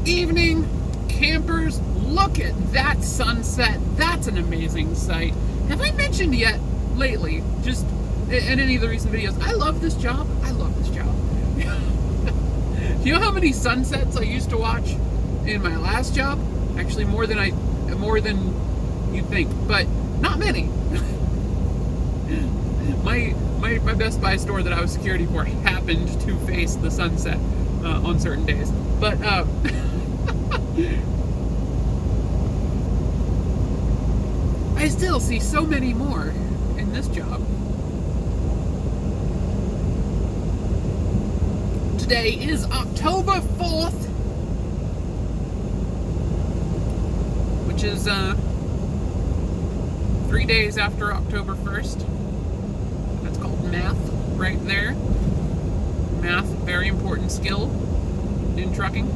evening, campers. Look at that sunset. That's an amazing sight. Have I mentioned yet lately, just in any of the recent videos, I love this job. I love this job. Do you know how many sunsets I used to watch in my last job? Actually, more than you'd think, but not many. My Best Buy store that I was security for happened to face the sunset on certain days, but I still see so many more in this job. Today is October 4th, which is 3 days after October 1st. That's called math right there. Math, very important skill in trucking.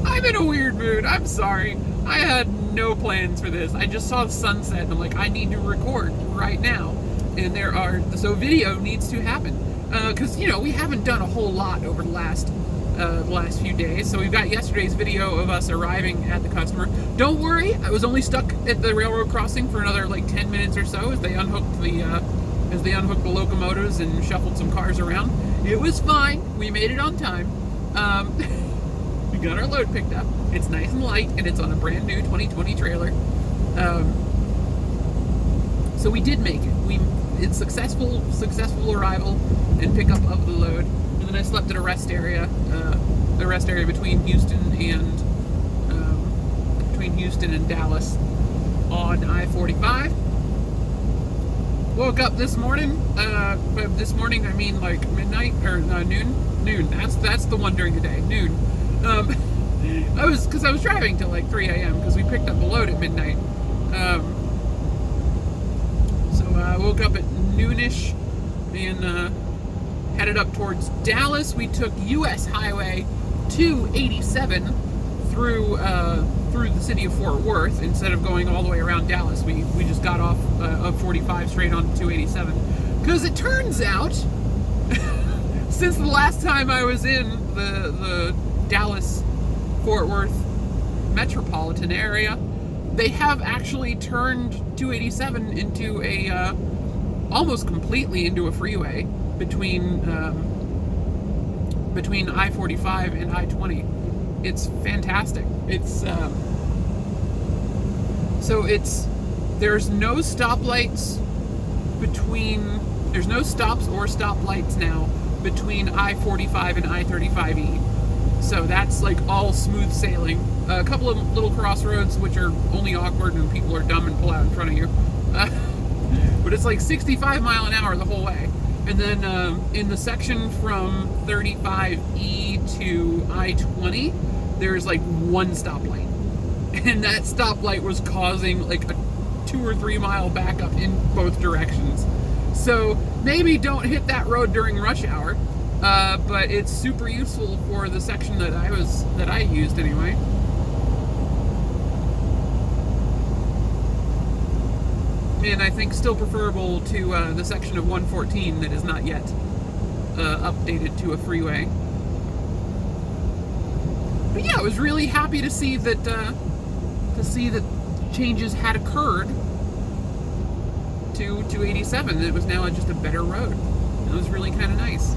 I'm in a weird mood. I'm sorry. I had no plans for this. I just saw the sunset and I'm like, I need to record right now. And so video needs to happen. Because, we haven't done a whole lot over the last few days. So we've got yesterday's video of us arriving at the customer. Don't worry, I was only stuck at the railroad crossing for another like 10 minutes or so as they unhooked the locomotives and shuffled some cars around. It was fine. We made it on time. We got our load picked up. It's nice and light, and it's on a brand new 2020 trailer. So we did make it. It's successful arrival and pickup of the load. And then I slept at a rest area between Houston and Dallas on I-45. Woke up this morning. But this morning I mean like midnight or noon. Noon. That's the one during the day. Noon. I was driving till like 3 a.m. because we picked up the load at midnight. So I woke up at noonish and headed up towards Dallas. We took U.S. Highway 287 through the city of Fort Worth instead of going all the way around Dallas. We just got off of 45 straight on 287 because it turns out since the last time I was in the Dallas-Fort Worth metropolitan area, they have actually turned 287 into almost completely into a freeway between I-45 and I-20. It's fantastic. There's no stoplights there's no stops or stoplights now between I-45 and I-35E. So that's like all smooth sailing. A couple of little crossroads which are only awkward when people are dumb and pull out in front of you. But it's like 65 mile an hour the whole way. And then in the section from 35E to I-20, there's like one stoplight. And that stoplight was causing like a 2 or 3 mile backup in both directions. So maybe don't hit that road during rush hour. But it's super useful for the section that I used anyway. And I think still preferable to the section of 114 that is not yet updated to a freeway. But yeah, I was really happy to see that changes had occurred to 287. It was now just a better road. It was really kind of nice.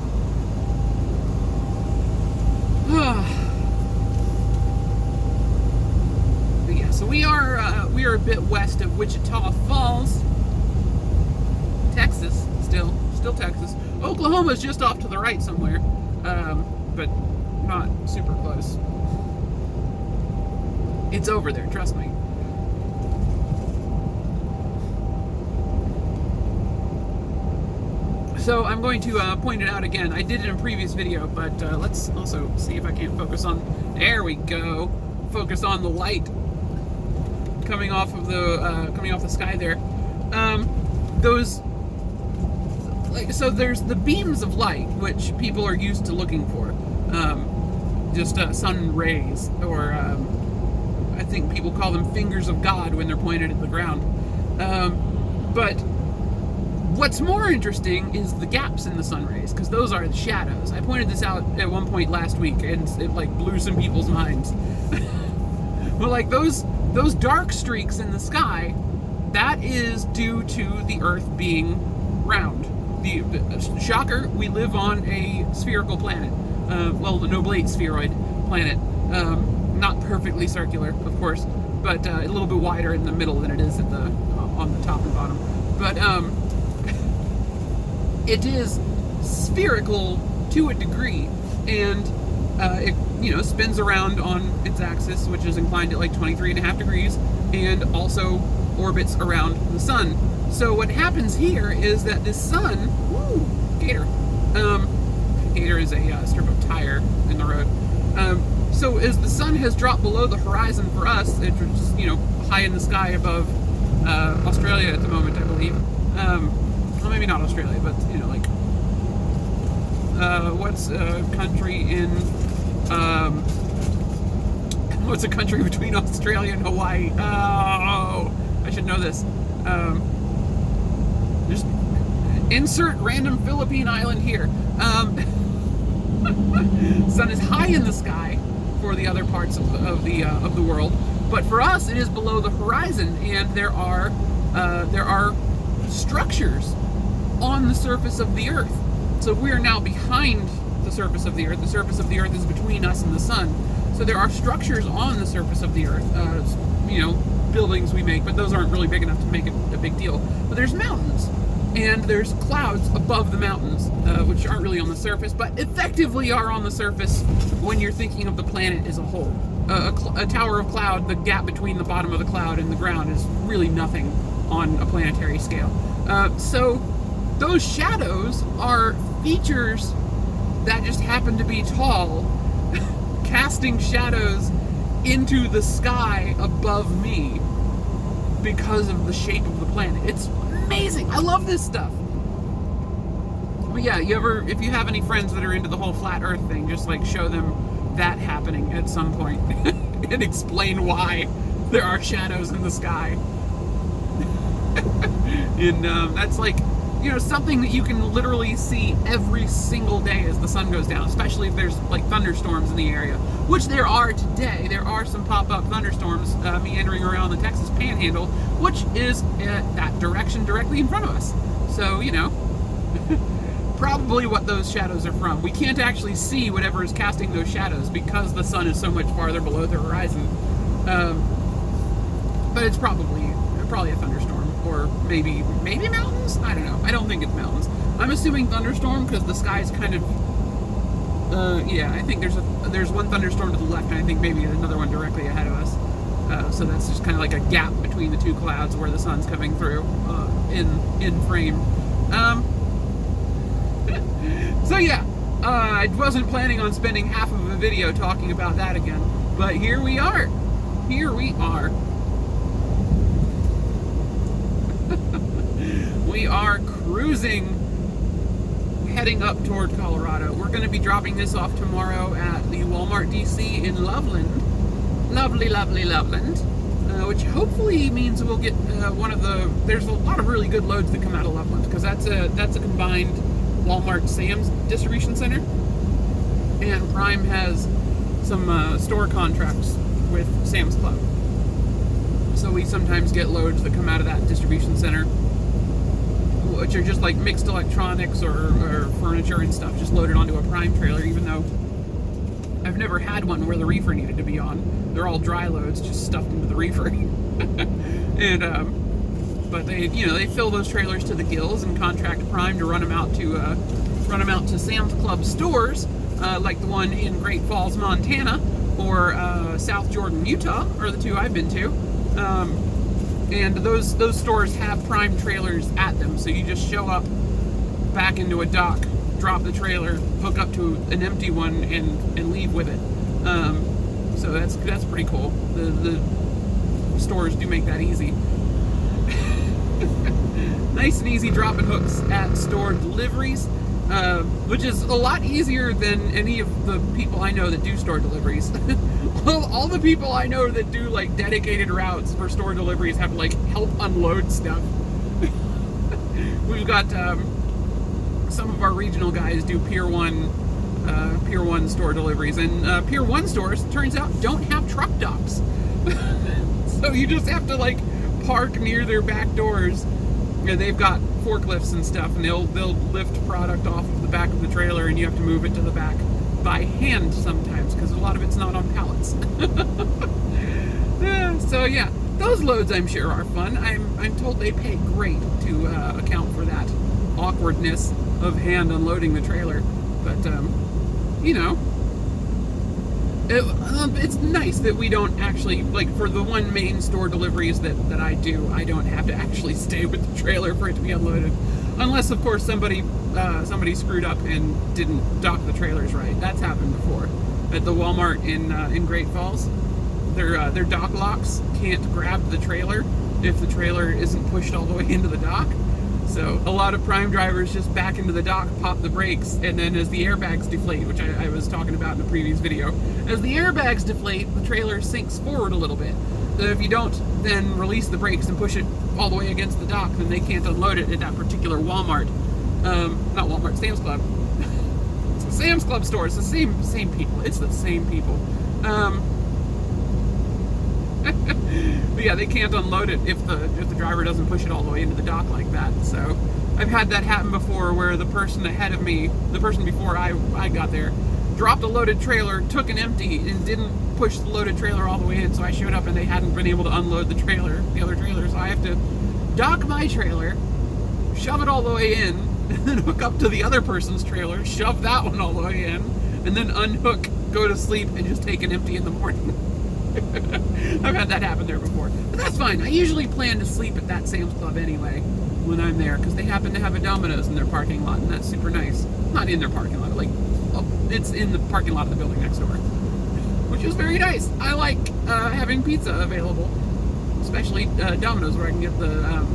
But yeah, so we are a bit west of Wichita Falls, Texas. Still Texas. Oklahoma's just off to the right somewhere, but not super close. It's over there, trust me. So I'm going to point it out again. I did it in a previous video, but let's also see if I can't focus on. There we go. Focus on the light coming off the sky there. So there's the beams of light which people are used to looking for, just sun rays, or I think people call them fingers of God when they're pointed at the ground. But What's more interesting is the gaps in the sun rays, because those are the shadows. I pointed this out at one point last week, and it like blew some people's minds. But like those dark streaks in the sky, that is due to the Earth being round. The shocker, we live on a spherical planet. Well, an oblate spheroid planet. Not perfectly circular, of course, but a little bit wider in the middle than it is at on the top and bottom. But it is spherical to a degree, and it spins around on its axis, which is inclined at like 23.5 degrees, and also orbits around the sun. So what happens here is that the sun, gator. Gator is a strip of tire in the road. So as the sun has dropped below the horizon for us, it's just, high in the sky above Australia at the moment, I believe. Well, maybe not Australia, but, what's a country in, what's a country between Australia and Hawaii? Oh, I should know this. Just insert random Philippine island here. Sun is high in the sky for the other parts of the world, but for us it is below the horizon, and there are structures on the surface of the Earth. So we are now behind the surface of the Earth. The surface of the Earth is between us and the sun. So there are structures on the surface of the Earth. Buildings we make, but those aren't really big enough to make it a big deal. But there's mountains, and there's clouds above the mountains, which aren't really on the surface, but effectively are on the surface when you're thinking of the planet as a whole. A tower of cloud, the gap between the bottom of the cloud and the ground is really nothing on a planetary scale. So those shadows are features that just happen to be tall, casting shadows into the sky above me because of the shape of the planet. It's amazing. I love this stuff. But yeah, if you have any friends that are into the whole flat Earth thing, just like show them that happening at some point and explain why there are shadows in the sky. And that's like, something that you can literally see every single day as the sun goes down, especially if there's like thunderstorms in the area, which there are today. There are some pop-up thunderstorms meandering around the Texas Panhandle, which is that direction directly in front of us. So, probably what those shadows are from. We can't actually see whatever is casting those shadows because the sun is so much farther below the horizon. But it's probably a thunderstorm. Or maybe mountains? I don't know. I don't think it's mountains. I'm assuming thunderstorm because the sky's kind of I think there's one thunderstorm to the left, and I think maybe another one directly ahead of us. So that's just kind of like a gap between the two clouds where the sun's coming through in frame. So yeah, I wasn't planning on spending half of a video talking about that again, but here we are. We are cruising, heading up toward Colorado. We're going to be dropping this off tomorrow at the Walmart DC in Loveland. Lovely Loveland. Which hopefully means we'll get there's a lot of really good loads that come out of Loveland, because that's a combined Walmart Sam's distribution center. And Prime has some store contracts with Sam's Club. So we sometimes get loads that come out of that distribution center, which are just like mixed electronics or furniture and stuff just loaded onto a Prime trailer, even though I've never had one where the reefer needed to be on. They're all dry loads just stuffed into the reefer. And but they fill those trailers to the gills and contract Prime to run them out to Sam's Club stores, like the one in Great Falls, Montana, or South Jordan, Utah, are the two I've been to. And those stores have Prime trailers at them, so you just show up, back into a dock, drop the trailer, hook up to an empty one, and leave with it. So that's pretty cool. The stores do make that easy. Nice and easy dropping hooks at store deliveries, which is a lot easier than any of the people I know that do store deliveries. All the people I know that do like dedicated routes for store deliveries have to like help unload stuff. we've got some of our regional guys do Pier 1 store deliveries, and Pier 1 stores, turns out, don't have truck docks. So you just have to like park near their back doors. And they've got forklifts and stuff, and they'll lift product off of the back of the trailer, and you have to move it to the back by hand sometimes, because a lot of it's not on pallets. So yeah, those loads I'm sure are fun. I'm told they pay great to account for that awkwardness of hand unloading the trailer. But you know, it's nice that we don't actually, like, for the one main store deliveries that I do, I don't have to actually stay with the trailer for it to be unloaded, unless of course somebody screwed up and didn't dock the trailers right. That's happened before at the Walmart in Great Falls. Their dock locks can't grab the trailer if the trailer isn't pushed all the way into the dock. So a lot of prime drivers just back into the dock, pop the brakes, and then as the airbags deflate, which I was talking about in the previous video, as the airbags deflate, the trailer sinks forward a little bit. So if you don't then release the brakes and push it all the way against the dock, then they can't unload it at that particular Walmart. Not Walmart, Sam's Club. It's a Sam's Club store. It's the same people. It's the same people. But yeah, they can't unload it if the driver doesn't push it all the way into the dock like that. So I've had that happen before, where the person ahead of me, the person before I got there, dropped a loaded trailer, took an empty, and didn't push the loaded trailer all the way in. So I showed up and they hadn't been able to unload the other trailer. So I have to dock my trailer, shove it all the way in, and then hook up to the other person's trailer, shove that one all the way in, and then unhook, go to sleep, and just take an empty in the morning. I've had that happen there before. But that's fine. I usually plan to sleep at that Sam's Club anyway when I'm there, because they happen to have a Domino's in their parking lot, and that's super nice. Not in their parking lot, like, it's in the parking lot of the building next door, which is very nice. I like having pizza available, especially Domino's, where I can get the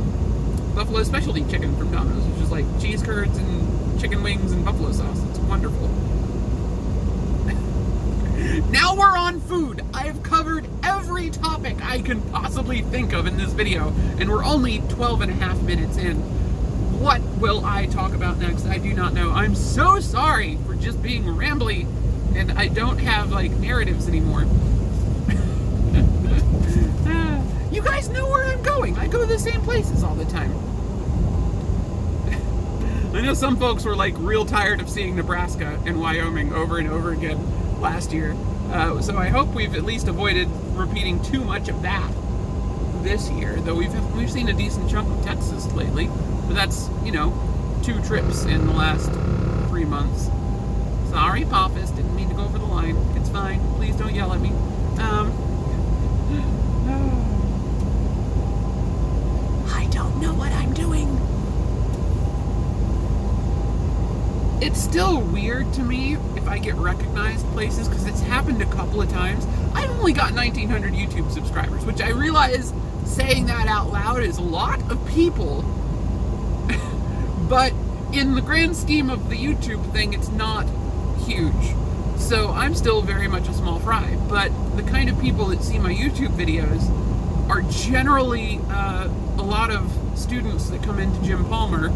buffalo specialty chicken from Domino's, which is like cheese curds and chicken wings and buffalo sauce. It's wonderful. Now we're on food. I've covered every topic I can possibly think of in this video, and we're only 12 and a half minutes in. What will I talk about next? I do not know. I'm so sorry for just being rambly, and I don't have, like, narratives anymore. You guys know where I'm going. I go to the same places all the time. I know some folks were, like, real tired of seeing Nebraska and Wyoming over and over again last year. So I hope we've at least avoided repeating too much of that this year, though we've seen a decent chunk of Texas lately. But that's, you know, 2 trips in the last 3 months. Sorry, Apophis, didn't mean to go over the line. It's fine. Please don't yell at me. I don't know what I'm doing. It's still weird to me if I get recognized places, because it's happened a couple of times. I've only got 1,900 YouTube subscribers, which I realize saying that out loud is a lot of people. But in the grand scheme of the YouTube thing, it's not huge. So I'm still very much a small fry. But the kind of people that see my YouTube videos are generally a lot of students that come into Jim Palmer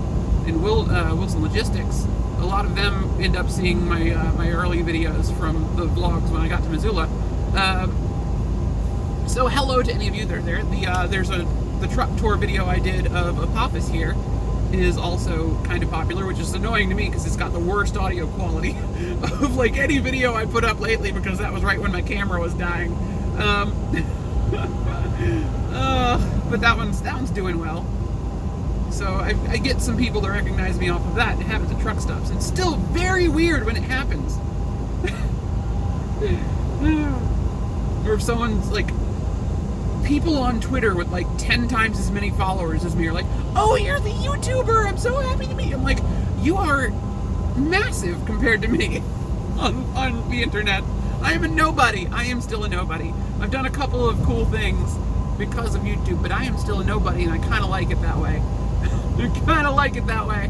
and Wilson Logistics. A lot of them end up seeing my early videos from the vlogs when I got to Missoula. So hello to any of you that are there. There's the truck tour video I did of Apophis here is also kind of popular, which is annoying to me because it's got the worst audio quality of like any video I put up lately, because that was right when my camera was dying. But that one's doing well. So I get some people that recognize me off of that and have it at truck stops. It's still very weird when it happens. Or if someone's like, people on Twitter with like 10 times as many followers as me are like, oh, you're the YouTuber, I'm so happy to meet you. I'm like, you are massive compared to me on the internet. I am a nobody. I am still a nobody. I've done a couple of cool things because of YouTube, but I am still a nobody, and I kind of like it that way. I kind of like it that way.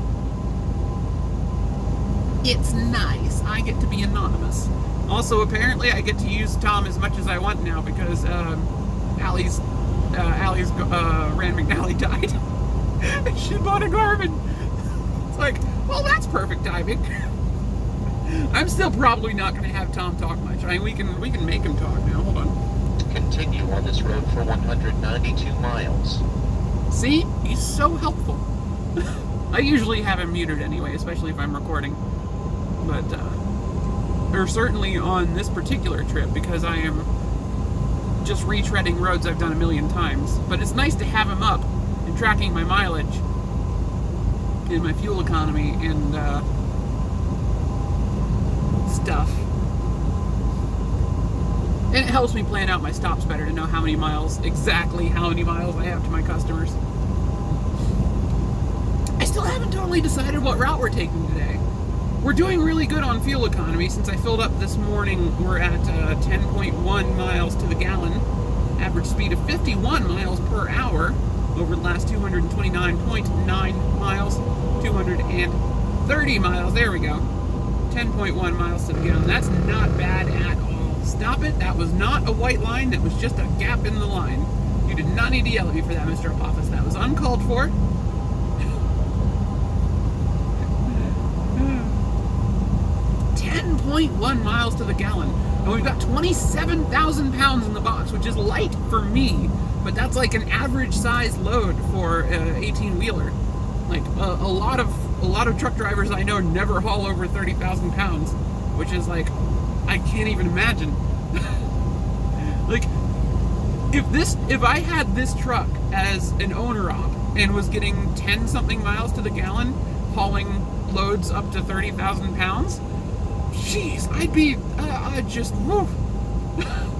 It's nice. I get to be anonymous. Also, apparently, I get to use Tom as much as I want now, because Allie's Rand McNally died. She bought a Garmin. It's like, well, that's perfect timing. I'm still probably not going to have Tom talk much. I mean, we can make him talk now. Hold on. Continue on this road for 192 miles. See? He's so helpful. I usually have him muted anyway, especially if I'm recording. But, or certainly on this particular trip, because I am just retreading roads I've done a million times. But it's nice to have him up and tracking my mileage and my fuel economy and stuff. And it helps me plan out my stops better to know exactly how many miles I have to my customers. I still haven't totally decided what route we're taking today. We're doing really good on fuel economy. Since I filled up this morning, we're at 10.1 miles to the gallon. Average speed of 51 miles per hour over the last 229.9 miles. 230 miles, there we go. 10.1 miles to the gallon. That's not bad at all. Stop it. That was not a white line. That was just a gap in the line. You did not need to yell at me for that, Mr. Apophis. That was uncalled for. 10.1 miles to the gallon. And we've got 27,000 pounds in the box, which is light for me. But that's like an average size load for an 18-wheeler. Like a lot of truck drivers I know never haul over 30,000 pounds, which is like, I can't even imagine. Like, if I had this truck as an owner op and was getting 10 something miles to the gallon, hauling loads up to 30,000 pounds, jeez, I'd be woof.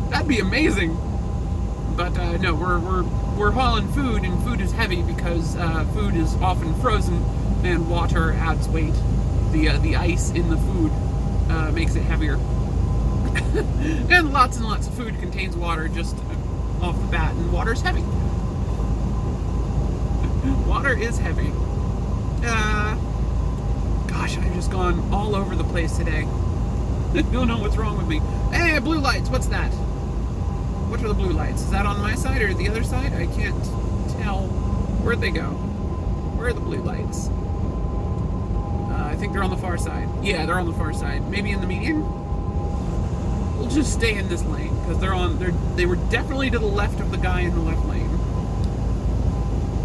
That'd be amazing. But no, we're hauling food, and food is heavy because food is often frozen, and water adds weight. The ice in the food makes it heavier. And lots of food contains water just off the bat, and water's heavy. Water is heavy. Gosh, I've just gone all over the place today. I don't know what's wrong with me. Hey, blue lights, what's that? What are the blue lights? Is that on my side or the other side? I can't tell. Where'd they go? Where are the blue lights? I think they're on the far side. Yeah, they're on the far side. Maybe in the median? We'll just stay in this lane, because they were definitely to the left of the guy in the left lane.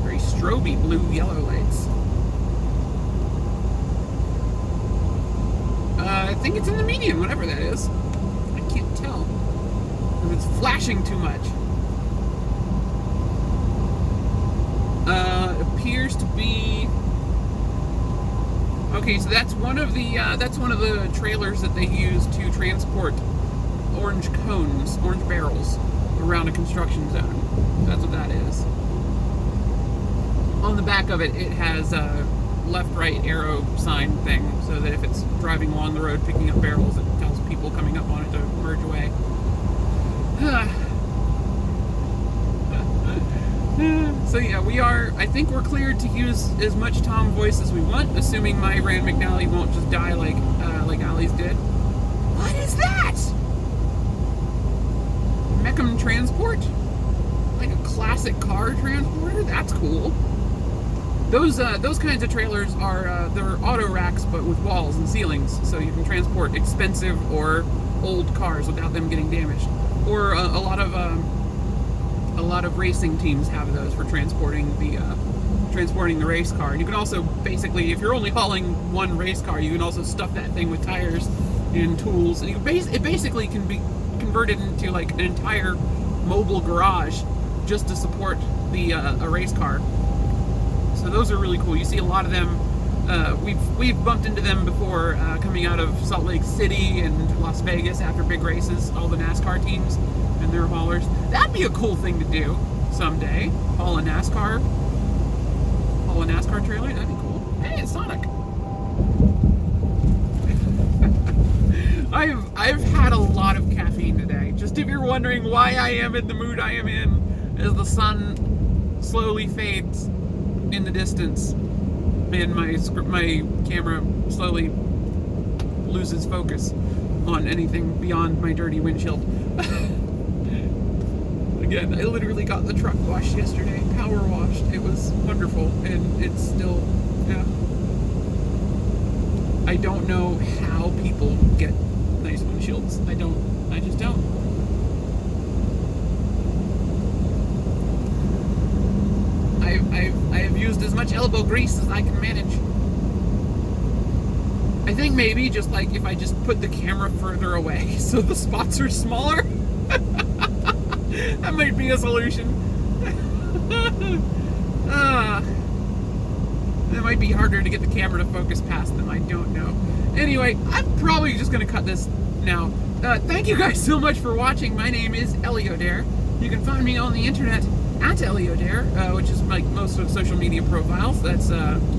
Very stroby blue yellow lights. I think it's in the median, whatever that is. I can't tell. It's flashing too much. Appears to be okay. So that's one of the trailers that they use to transport orange cones, orange barrels around a construction zone. That's what that is. On the back of it, it has a left-right arrow sign thing, so that if it's driving along the road picking up barrels, it tells people coming up on it to merge away. So yeah, I think we're cleared to use as much Tom voice as we want, assuming my Rand McNally won't just die like Allie's did. What is that? Mecum transport? Like a classic car transporter? That's cool. Those kinds of trailers are they're auto racks, but with walls and ceilings, so you can transport expensive or old cars without them getting damaged. Or a lot of racing teams have those for transporting the race car. And you can also basically, if you're only hauling one race car, you can also stuff that thing with tires and tools, and it basically can be converted into like an entire mobile garage just to support a race car. So those are really cool. You see a lot of them. We've bumped into them before coming out of Salt Lake City and Las Vegas after big races. All the NASCAR teams and their haulers. That'd be a cool thing to do someday. Haul a NASCAR trailer. That'd be cool. Hey, it's Sonic. I've had a lot of caffeine today. Just if you're wondering why I am in the mood I am in, as the sun slowly fades in the distance, and my camera slowly loses focus on anything beyond my dirty windshield. Again, I literally got the truck washed yesterday, power washed. It was wonderful, and it's still, yeah. I don't know how people get nice windshields. I just don't. I have used as much elbow grease as I can manage. I think maybe just like if I just put the camera further away so the spots are smaller. That might be a solution. It might be harder to get the camera to focus past them. I don't know. Anyway, I'm probably just going to cut this now. Thank you guys so much for watching. My name is Eliodare. You can find me on the internet at Eliodare, which is like most of social media profiles. That's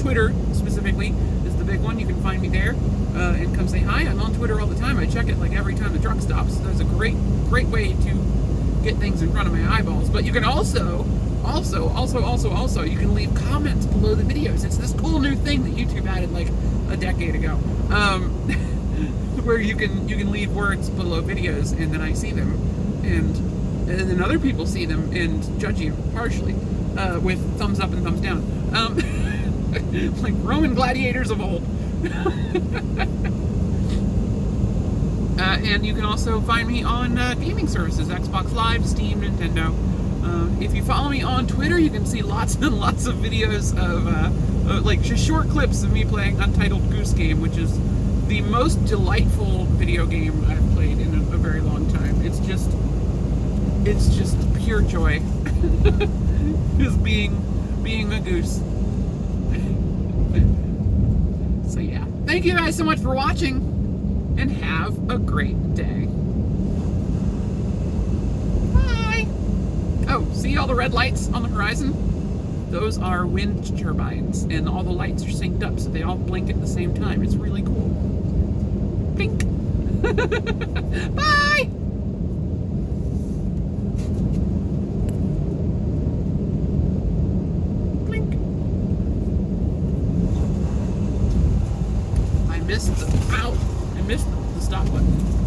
Twitter specifically is the big one. You can find me there and come say hi. I'm on Twitter all the time. I check it like every time the truck stops. There's a great way to get things in front of my eyeballs. But you can also, you can leave comments below the videos. It's this cool new thing that YouTube added like a decade ago, where you can leave words below videos, and then I see them, and then other people see them and judge you harshly with thumbs up and thumbs down, like Roman gladiators of old. And you can also find me on gaming services, Xbox Live, Steam, Nintendo. If you follow me on Twitter, you can see lots and lots of videos of like just short clips of me playing Untitled Goose Game, which is the most delightful video game I've played in a very long time. It's just pure joy. Just being a goose. So yeah, thank you guys so much for watching, and have a great day. Bye! Oh, see all the red lights on the horizon? Those are wind turbines, and all the lights are synced up, so they all blink at the same time. It's really cool. Blink! Bye! Blink! I missed the stop button.